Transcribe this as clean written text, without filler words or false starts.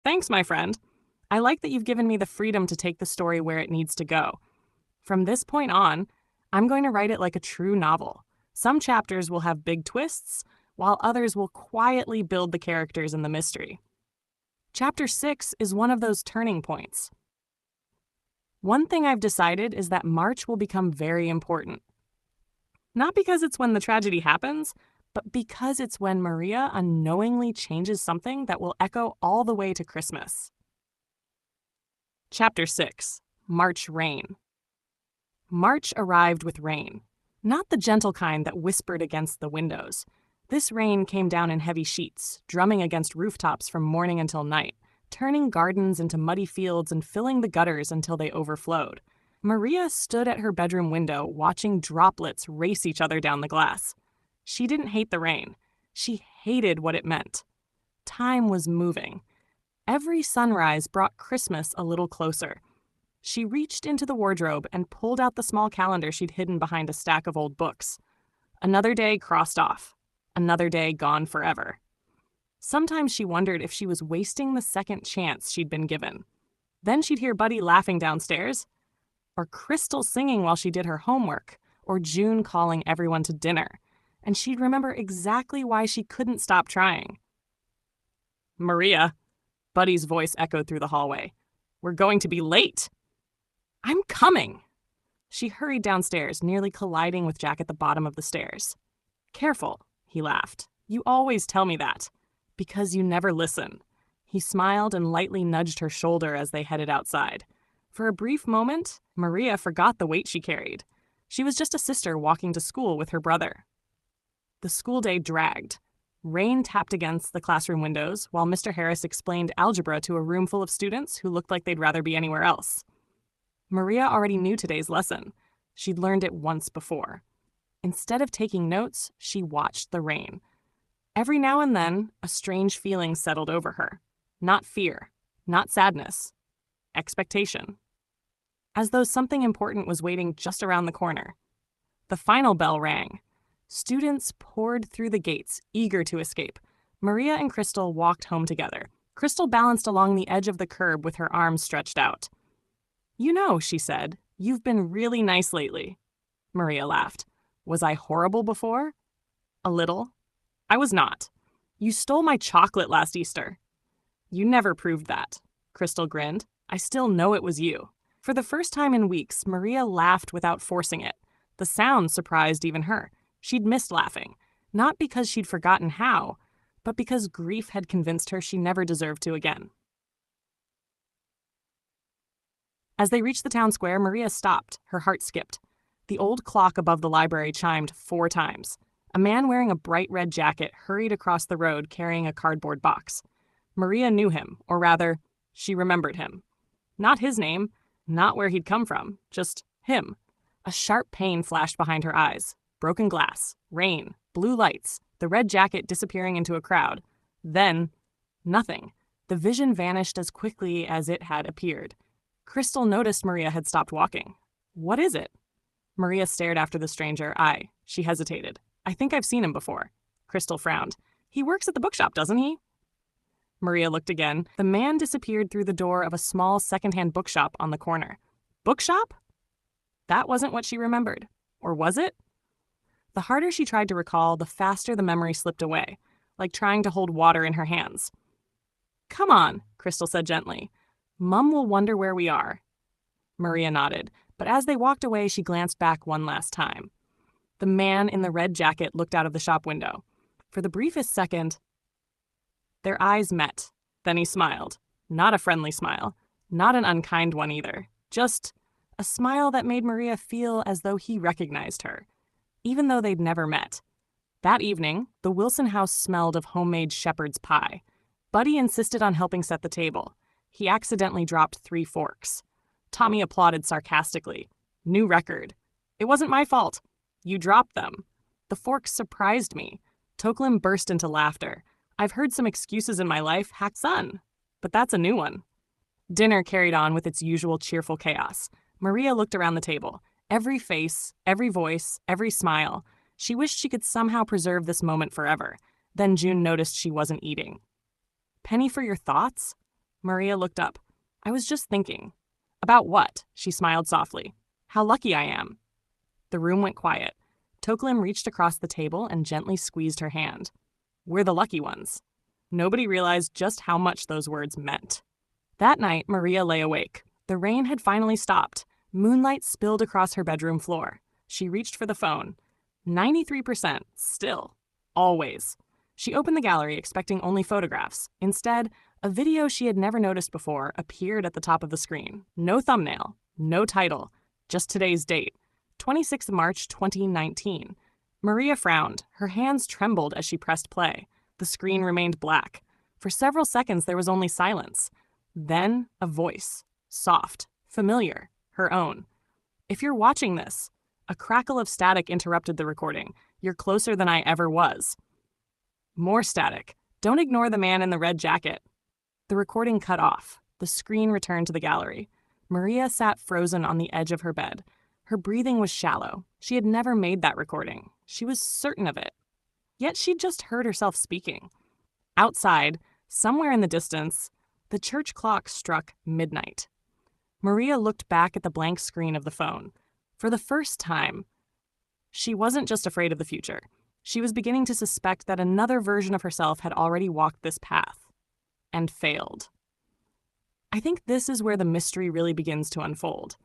Thanks, my friend. I like that you've given me the freedom to take the story where it needs to go. From this point on, I'm going to write it like a true novel. Some chapters will have big twists, while others will quietly build the characters and the mystery. Chapter 6 is one of those turning points. One thing I've decided is that March will become very important. Not because it's when the tragedy happens, but because it's when Maria unknowingly changes something that will echo all the way to Christmas. Chapter 6: March Rain. March arrived with rain. Not the gentle kind that whispered against the windows. This rain came down in heavy sheets, drumming against rooftops from morning until night, turning gardens into muddy fields and filling the gutters until they overflowed. Maria stood at her bedroom window watching droplets race each other down the glass. She didn't hate the rain. She hated what it meant. Time was moving. Every sunrise brought Christmas a little closer. She reached into the wardrobe and pulled out the small calendar she'd hidden behind a stack of old books. Another day crossed off. Another day gone forever. Sometimes she wondered if she was wasting the second chance she'd been given. Then she'd hear Buddy laughing downstairs, or Crystal singing while she did her homework, or June calling everyone to dinner, and she'd remember exactly why she couldn't stop trying. "Maria," Buddy's voice echoed through the hallway. "We're going to be late." "I'm coming." She hurried downstairs, nearly colliding with Jack at the bottom of the stairs. "Careful," he laughed. "You always tell me that. Because you never listen." He smiled and lightly nudged her shoulder as they headed outside. For a brief moment, Maria forgot the weight she carried. She was just a sister walking to school with her brother. The school day dragged. Rain tapped against the classroom windows while Mr. Harris explained algebra to a room full of students who looked like they'd rather be anywhere else. Maria already knew today's lesson. She'd learned it once before. Instead of taking notes, she watched the rain. Every now and then, a strange feeling settled over her. Not fear, not sadness, expectation. As though something important was waiting just around the corner. The final bell rang. Students poured through the gates, eager to escape. Maria and Crystal walked home together. Crystal balanced along the edge of the curb with her arms stretched out. "You know," she said, "you've been really nice lately." Maria laughed. "Was I horrible before?" "A little." "I was not. You stole my chocolate last Easter." "You never proved that." Crystal grinned. "I still know it was you." For the first time in weeks, Maria laughed without forcing it. The sound surprised even her. She'd missed laughing, not because she'd forgotten how, but because grief had convinced her she never deserved to again. As they reached the town square, Maria stopped. Her heart skipped. The old clock above the library chimed 4 times. A man wearing a bright red jacket hurried across the road carrying a cardboard box. Maria knew him, or rather, she remembered him. Not his name, not where he'd come from, just him. A sharp pain flashed behind her eyes. Broken glass, rain, blue lights, the red jacket disappearing into a crowd. Then, nothing. The vision vanished as quickly as it had appeared. Crystal noticed Maria had stopped walking. "What is it?" Maria stared after the stranger. She hesitated. "I think I've seen him before." Crystal frowned. "He works at the bookshop, doesn't he?" Maria looked again. The man disappeared through the door of a small secondhand bookshop on the corner. Bookshop? That wasn't what she remembered. Or was it? The harder she tried to recall, the faster the memory slipped away, like trying to hold water in her hands. "Come on," Crystal said gently. "Mum will wonder where we are." Maria nodded, but as they walked away, she glanced back one last time. The man in the red jacket looked out of the shop window. For the briefest second, their eyes met. Then he smiled. Not a friendly smile. Not an unkind one either. Just a smile that made Maria feel as though he recognized her, even though they'd never met. That evening, the Wilson house smelled of homemade shepherd's pie. Buddy insisted on helping set the table. He accidentally dropped 3 forks. Tommy applauded sarcastically. "New record." "It wasn't my fault." "You dropped them." The forks surprised me. Toklin burst into laughter. "I've heard some excuses in my life, hack son, but that's a new one." Dinner carried on with its usual cheerful chaos. Maria looked around the table. Every face, every voice, every smile. She wished she could somehow preserve this moment forever. Then June noticed she wasn't eating. "Penny for your thoughts?" Maria looked up. I was just thinking. About what? She smiled softly. How lucky I am. The room went quiet. Toklim reached across the table and gently squeezed her hand. We're the lucky ones. Nobody realized just how much those words meant. That night, Maria lay awake. The rain had finally stopped. Moonlight spilled across her bedroom floor. She reached for the phone. 93%, still. Always. She opened the gallery expecting only photographs. Instead, a video she had never noticed before appeared at the top of the screen. No thumbnail, no title, just today's date, 26th March 2019. Maria frowned. Her hands trembled as she pressed play. The screen remained black. For several seconds, there was only silence. Then, a voice. Soft, familiar, her own. If you're watching this, a crackle of static interrupted the recording. You're closer than I ever was. More static. Don't ignore the man in the red jacket. The recording cut off. The screen returned to the gallery. Maria sat frozen on the edge of her bed. Her breathing was shallow. She had never made that recording. She was certain of it. Yet she'd just heard herself speaking. Outside, somewhere in the distance, the church clock struck midnight. Maria looked back at the blank screen of the phone. For the first time, she wasn't just afraid of the future. She was beginning to suspect that another version of herself had already walked this path and failed. I think this is where the mystery really begins to unfold.